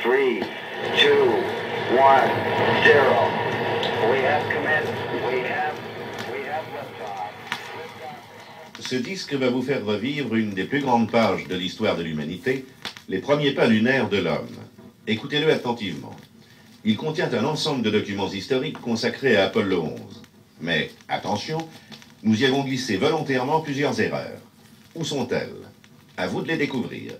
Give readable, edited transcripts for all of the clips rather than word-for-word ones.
3, 2, 1, 0. We have commenced. We have liftoff. Ce disque va vous faire revivre une des plus grandes pages de l'histoire de l'humanité, les premiers pas lunaires de l'homme. Écoutez-le attentivement. Il contient un ensemble de documents historiques consacrés à Apollo 11. Mais, attention, nous y avons glissé volontairement plusieurs erreurs. Où sont-elles? À vous de les découvrir.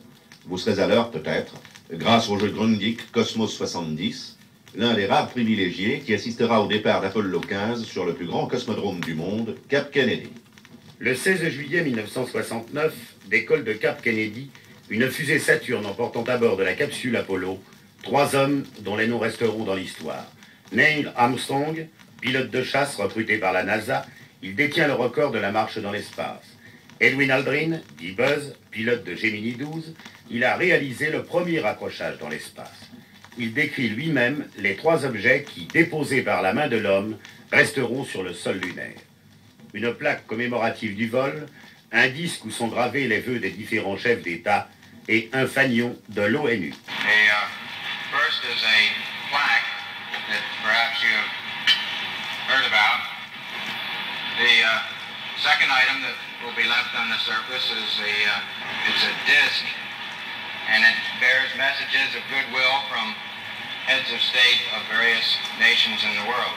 Vous serez à l'heure, peut-être, grâce au jeu Grundig Cosmos 70, l'un des rares privilégiés qui assistera au départ d'Apollo 15 sur le plus grand cosmodrome du monde, Cap Kennedy. Le 16 juillet 1969 décolle de Cap Kennedy une fusée Saturne emportant à bord de la capsule Apollo 3 hommes dont les noms resteront dans l'histoire. Neil Armstrong, pilote de chasse recruté par la NASA, il détient le record de la marche dans l'espace. Edwin Aldrin, dit Buzz, pilote de Gemini 12, il a réalisé le premier accrochage dans l'espace. Il décrit lui-même les 3 objets qui, déposés par la main de l'homme, resteront sur le sol lunaire. Une plaque commémorative du vol, un disque où sont gravés les vœux des différents chefs d'État et un fanion de l'ONU. First is a plaque that perhaps you've heard about. The second item that will be left on the surface is it's a disc, and it bears messages of goodwill from heads of state of various nations in the world.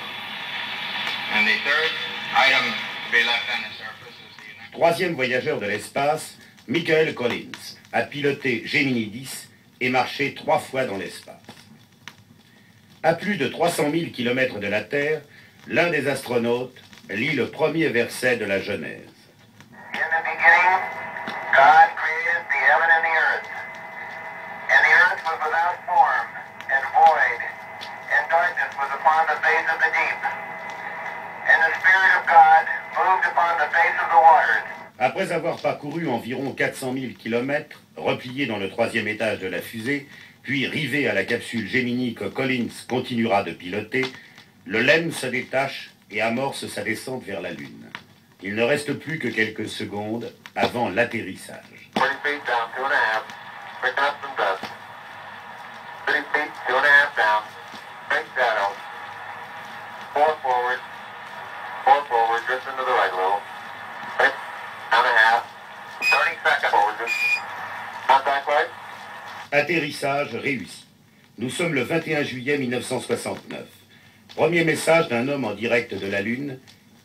And the third item to be left on the surface is the United... Troisième voyageur de l'espace, Michael Collins, a piloté Gemini 10 et marché 3 fois dans l'espace. À plus de 300 000 km de la Terre, l'un des astronautes lit le premier verset de la Genèse. In the beginning, God created the heaven and the earth. And the earth was without form and void, and darkness was upon the face of the deep. And the Spirit of God moved upon the face of the waters. Après avoir parcouru environ 400 000 km, replié dans le 3e étage de la fusée, puis rivé à la capsule Gemini que Collins continuera de piloter, le LEM se détache et amorce sa descente vers la Lune. Il ne reste plus que quelques secondes avant l'atterrissage. 40 feet down, 2.5, picking up some dust. 30 feet, 2.5 down, big shadow. 4 forward, drift into the right a little. 6, 1.5, 30 seconds forward, just contact light. Atterrissage réussi. Nous sommes le 21 juillet 1969. Premier message d'un homme en direct de la Lune.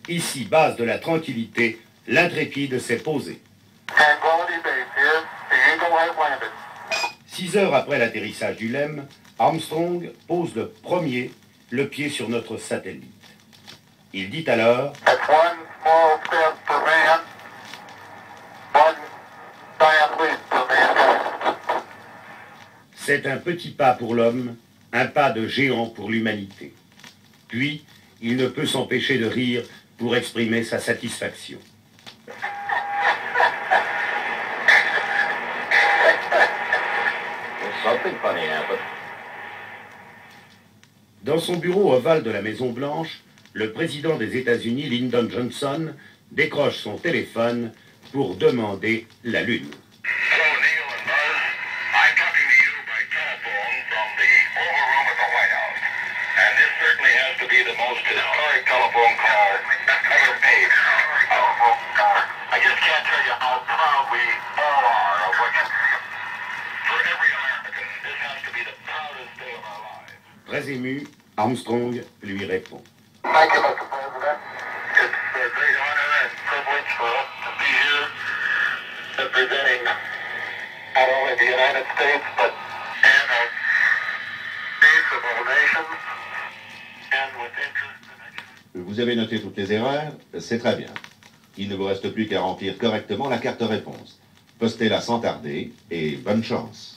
Ici, base de la tranquillité, l'intrépide s'est posé. 6 heures après l'atterrissage du LEM, Armstrong pose le premier le pied sur notre satellite. Il dit alors « That's one small step for man, one giant leap for mankind. C'est un petit pas pour l'homme, un pas de géant pour l'humanité. » Puis, il ne peut s'empêcher de rire pour exprimer sa satisfaction. Dans son bureau ovale de la Maison-Blanche, le président des États-Unis, Lyndon Johnson, décroche son téléphone pour demander la Lune. Hello, Neil and Buzz. I'm talking to you by telephone from the Oval Room at the White House. And this certainly has to be the most historic telephone call ever made. I just can't tell you how proud we all are of what you... For every American, this has to be the proudest day of our lives. Très ému, Armstrong lui répond. Thank you, Mr. President. It's a great honor and privilege for us to be here representing not only the United States, but and a peace of all nations, and with interest. Vous avez noté toutes les erreurs, c'est très bien. Il ne vous reste plus qu'à remplir correctement la carte réponse. Postez-la sans tarder et bonne chance.